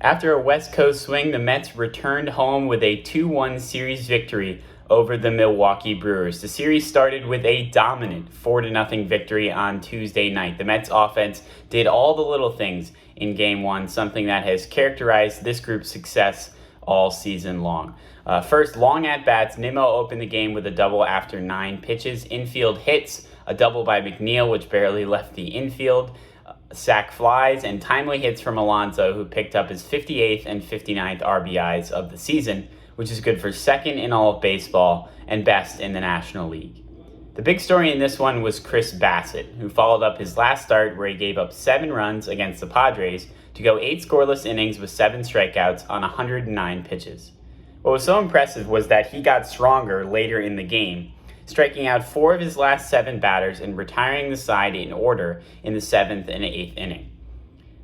After a West Coast swing, the Mets returned home with a 2-1 series victory over the Milwaukee Brewers. The series started with a dominant 4-0 victory on Tuesday night. The Mets offense did all the little things in Game 1, something that has characterized this group's success all season long. First, long at-bats. Nimmo opened the game with a double after 9 pitches. Infield hits, a double by McNeil, which barely left the infield. Sac flies, and timely hits from Alonso, who picked up his 58th and 59th RBIs of the season, which is good for second in all of baseball and best in the National League. The big story in this one was Chris Bassitt, who followed up his last start where he gave up 7 runs against the Padres to go 8 scoreless innings with 7 strikeouts on 109 pitches. What was so impressive was that he got stronger later in the game, striking out 4 of his last 7 batters and retiring the side in order in the 7th and 8th inning.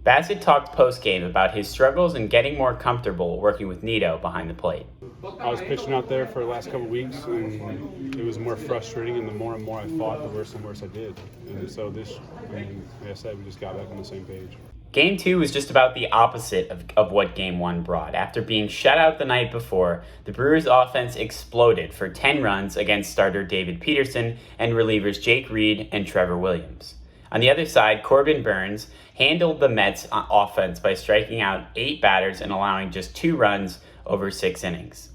Bassett talked postgame about his struggles and getting more comfortable working with Nito behind the plate. I was pitching out there for the last couple of weeks, and it was more frustrating, and the more and more I fought, the worse and worse I did. And so like I said, we just got back on the same page. Game 2 was just about the opposite of what Game 1 brought. After being shut out the night before, the Brewers' offense exploded for 10 runs against starter David Peterson and relievers Jake Reed and Trevor Williams. On the other side, Corbin Burnes handled the Mets' offense by striking out 8 batters and allowing just 2 runs over 6 innings.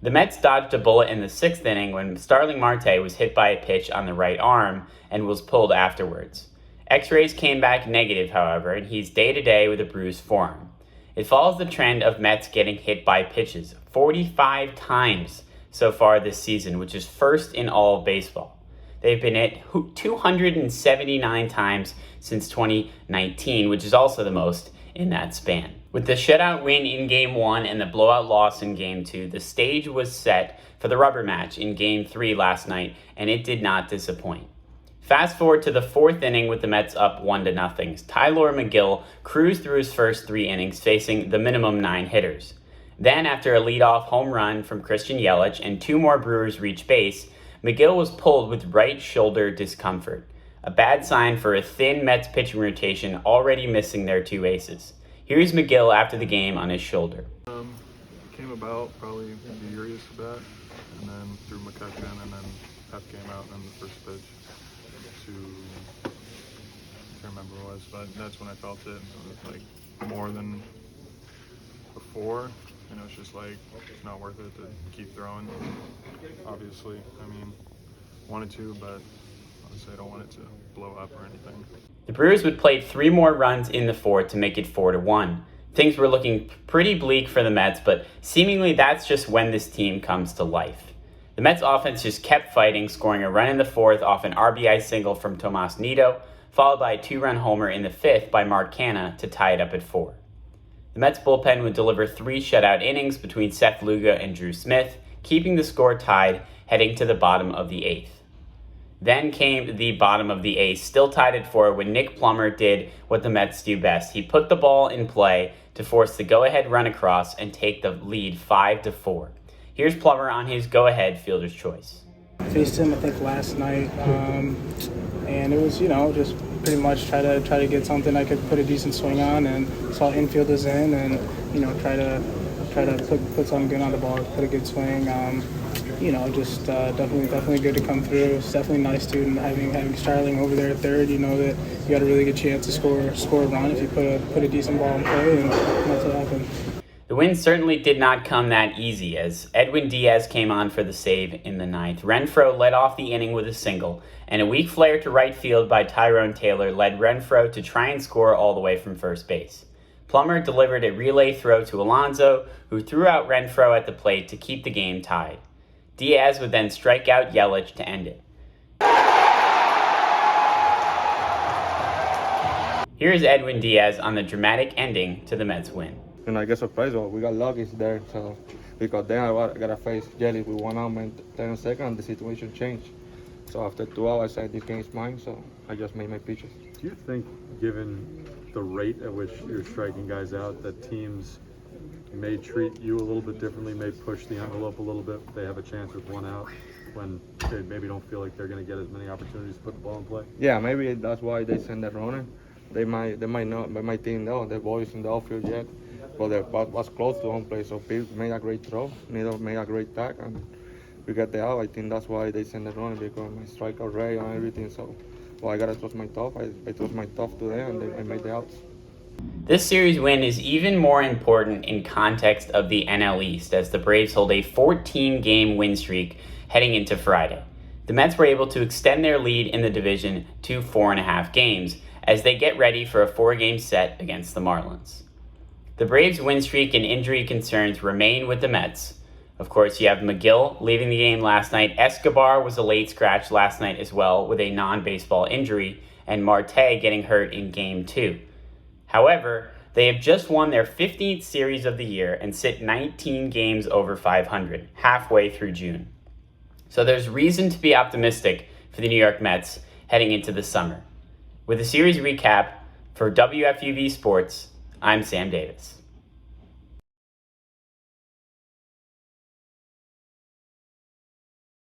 The Mets dodged a bullet in the 6th inning when Starling Marte was hit by a pitch on the right arm and was pulled afterwards. X-rays came back negative, however, and he's day-to-day with a bruised forearm. It follows the trend of Mets getting hit by pitches 45 times so far this season, which is first in all of baseball. They've been hit 279 times since 2019, which is also the most in that span. With the shutout win in Game 1 and the blowout loss in Game 2, the stage was set for the rubber match in Game 3 last night, and it did not disappoint. Fast forward to the 4th inning with the Mets up 1-0. Tylor Megill cruised through his first 3 innings, facing the minimum 9 hitters. Then, after a leadoff home run from Christian Yelich and 2 more Brewers reached base, Megill was pulled with right shoulder discomfort, a bad sign for a thin Mets pitching rotation already missing their 2 aces. Here's Megill after the game on his shoulder. Came about probably the Urias bat, and then threw McCutcheon, and then Pep came out in the first pitch. I can't remember what it was, but that's when I felt it. It was like more than before, and it was just like it's not worth it to keep throwing. Obviously, I mean, wanted to, but obviously I don't want it to blow up or anything. The Brewers would play 3 more runs in the 4th to make it 4-1. Things were looking pretty bleak for the Mets, but seemingly that's just when this team comes to life. The Mets offense just kept fighting, scoring a run in the 4th off an RBI single from Tomas Nido, followed by a 2-run homer in the 5th by Mark Canha to tie it up at 4. The Mets bullpen would deliver 3 shutout innings between Seth Lugo and Drew Smith, keeping the score tied heading to the bottom of the 8th. Then came the bottom of the 8th, still tied at 4, when Nick Plummer did what the Mets do best. He put the ball in play to force the go-ahead run across and take the lead 5-4. Here's Plummer on his go-ahead fielder's choice. Faced him, I think, last night, and it was, just pretty much try to get something I could put a decent swing on, and saw infielders in, and try to put something good on the ball, put a good swing. Definitely good to come through. It's definitely nice too, and having Starling over there at third. You know that you got a really good chance to score a run if you put a decent ball in play, and that's what happened. The win certainly did not come that easy, as Edwin Diaz came on for the save in the 9th. Renfroe led off the inning with a single, and a weak flare to right field by Tyrone Taylor led Renfroe to try and score all the way from first base. Plummer delivered a relay throw to Alonso, who threw out Renfroe at the plate to keep the game tied. Diaz would then strike out Yelich to end it. Here's Edwin Diaz on the dramatic ending to the Mets win. And I get surprised, but we got lucky there. So because then I got to face Yelich with 1 out and 10 seconds, and the situation changed. So after 2 hours, I said this game is mine. So I just made my pitches. Do you think, given the rate at which you're striking guys out, that teams may treat you a little bit differently, may push the envelope a little bit if they have a chance with 1 out, when they maybe don't feel like they're going to get as many opportunities to put the ball in play? Yeah, maybe that's why they send that runner. they might not, they might think, no, the ball is in the outfield yet, but the ball was close to home plate, so Pete made a great throw, Nido made a great tag, and we got the out. I think that's why they sent the run, because my strikeout rate and everything. So, well, I gotta trust my tough. I trust my tough today, and I made the outs. This series win is even more important in context of the NL East, as the Braves hold a 14-game win streak heading into Friday. The Mets were able to extend their lead in the division to 4.5 games as they get ready for a 4-game set against the Marlins. The Braves' win streak and injury concerns remain with the Mets. Of course, you have McGill leaving the game last night. Escobar was a late scratch last night as well with a non-baseball injury, and Marte getting hurt in Game 2. However, they have just won their 15th series of the year and sit 19 games over 500, halfway through June. So there's reason to be optimistic for the New York Mets heading into the summer. With a series recap for WFUV Sports, I'm Sam Davis.